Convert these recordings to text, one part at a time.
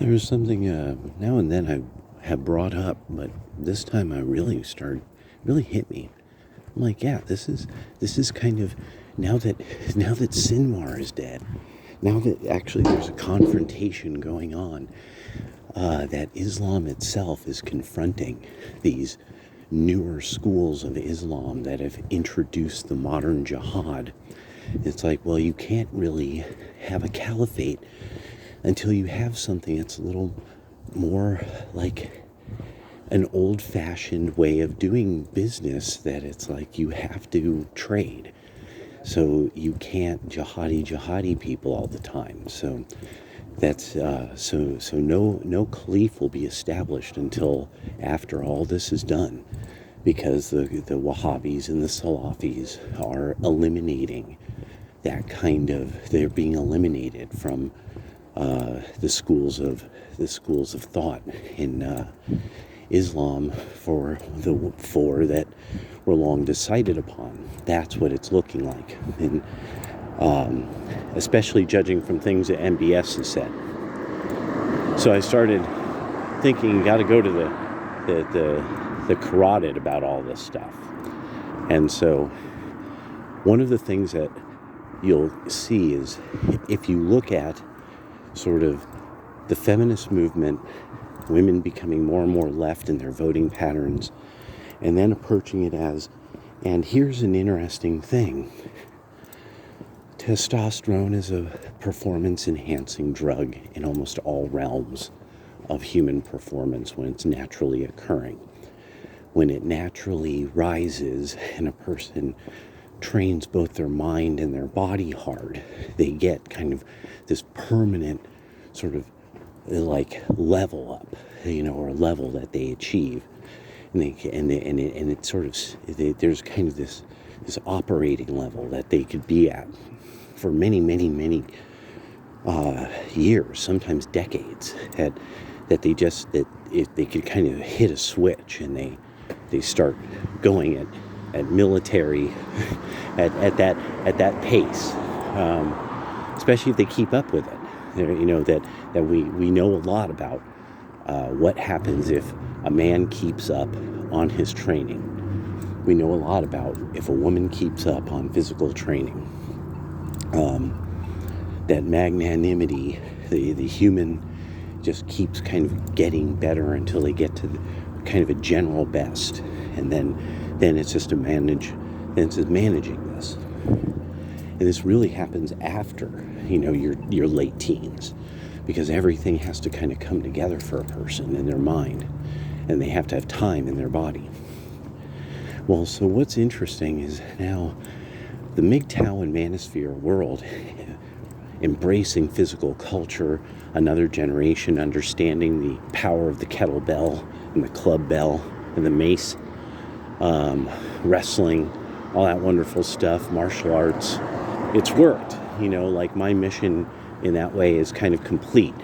There was something now and then I have brought up, but this time I really hit me. I'm like, yeah, this is kind of now that Sinwar is dead, now that actually there's a confrontation going on, that Islam itself is confronting these newer schools of Islam that have introduced the modern jihad. It's like, well, you can't really have a caliphate until you have something that's a little more like an old-fashioned way of doing business, that it's like you have to trade. So you can't jihadi people all the time. So that's so no caliph will be established until after all this is done, because the Wahhabis and the Salafis are eliminating that kind of, they're being eliminated from the schools of thought in Islam for the four that were long decided upon. That's what it's looking like, and especially judging from things that MBS has said. So I started thinking, got to go to the carotid about all this stuff. And so one of the things that you'll see is, if you look at sort of the feminist movement, women becoming more and more left in their voting patterns, and then approaching it as, and here's an interesting thing, testosterone is a performance enhancing drug in almost all realms of human performance when it's naturally occurring. When it naturally rises and a person trains both their mind and their body hard, they get kind of this permanent sort of like level up, or level that they achieve, and it sort of, there's kind of this operating level that they could be at for many years, sometimes decades, that they could kind of hit a switch, and they start going at military at that pace, especially if they keep up with it. That we know a lot about what happens if a man keeps up on his training. We know a lot about if a woman keeps up on physical training. That magnanimity, the human just keeps kind of getting better until they get to kind of a general best, and then it's just managing this. And this really happens after, your late teens, because everything has to kind of come together for a person in their mind, and they have to have time in their body. Well, so what's interesting is now the MGTOW and Manosphere world embracing physical culture, another generation understanding the power of the kettlebell and the club bell and the mace, wrestling, all that wonderful stuff, martial arts. It's worked, like my mission in that way is kind of complete.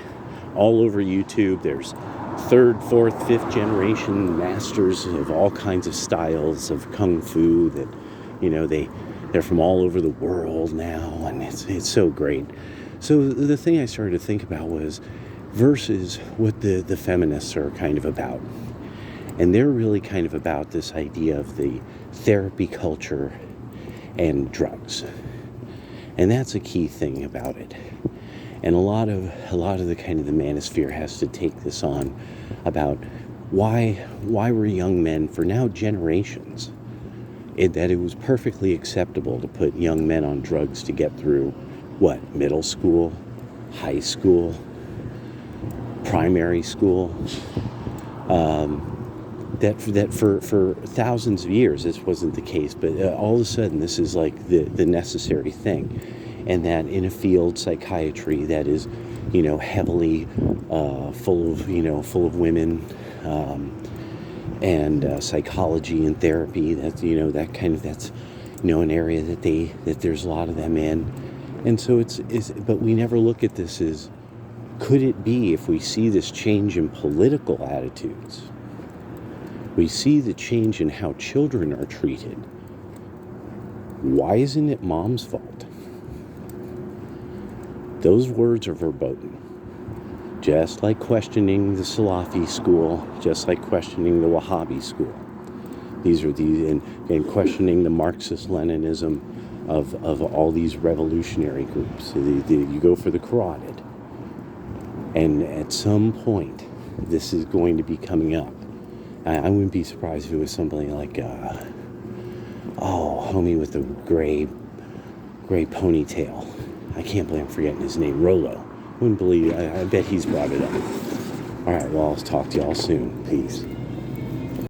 All over YouTube, there's 3rd, 4th, 5th generation masters of all kinds of styles of Kung Fu that, they're from all over the world now, and it's so great. So the thing I started to think about was versus what the feminists are kind of about. And they're really kind of about this idea of the therapy culture and drugs. And that's a key thing about it. And a lot of the kind of the manosphere has to take this on about why were young men for now generations that it was perfectly acceptable to put young men on drugs to get through middle school, high school, primary school. That for thousands of years this wasn't the case, but all of a sudden this is like the necessary thing, and that in a field, psychiatry, that is, heavily full of women, and psychology and therapy, that's that's an area that there's a lot of them in, and so but we never look at this as, could it be, if we see this change in political attitudes, we see the change in how children are treated, why isn't it mom's fault? Those words are verboten. Just like questioning the Salafi school, just like questioning the Wahhabi school. These are and questioning the Marxist-Leninism of all these revolutionary groups. You go for the carotid. And at some point, this is going to be coming up. I wouldn't be surprised if it was something like, homie with the gray ponytail. I can't believe I'm forgetting his name. Rolo. Wouldn't believe, I bet he's brought it up. All right, well, I'll talk to y'all soon. Peace.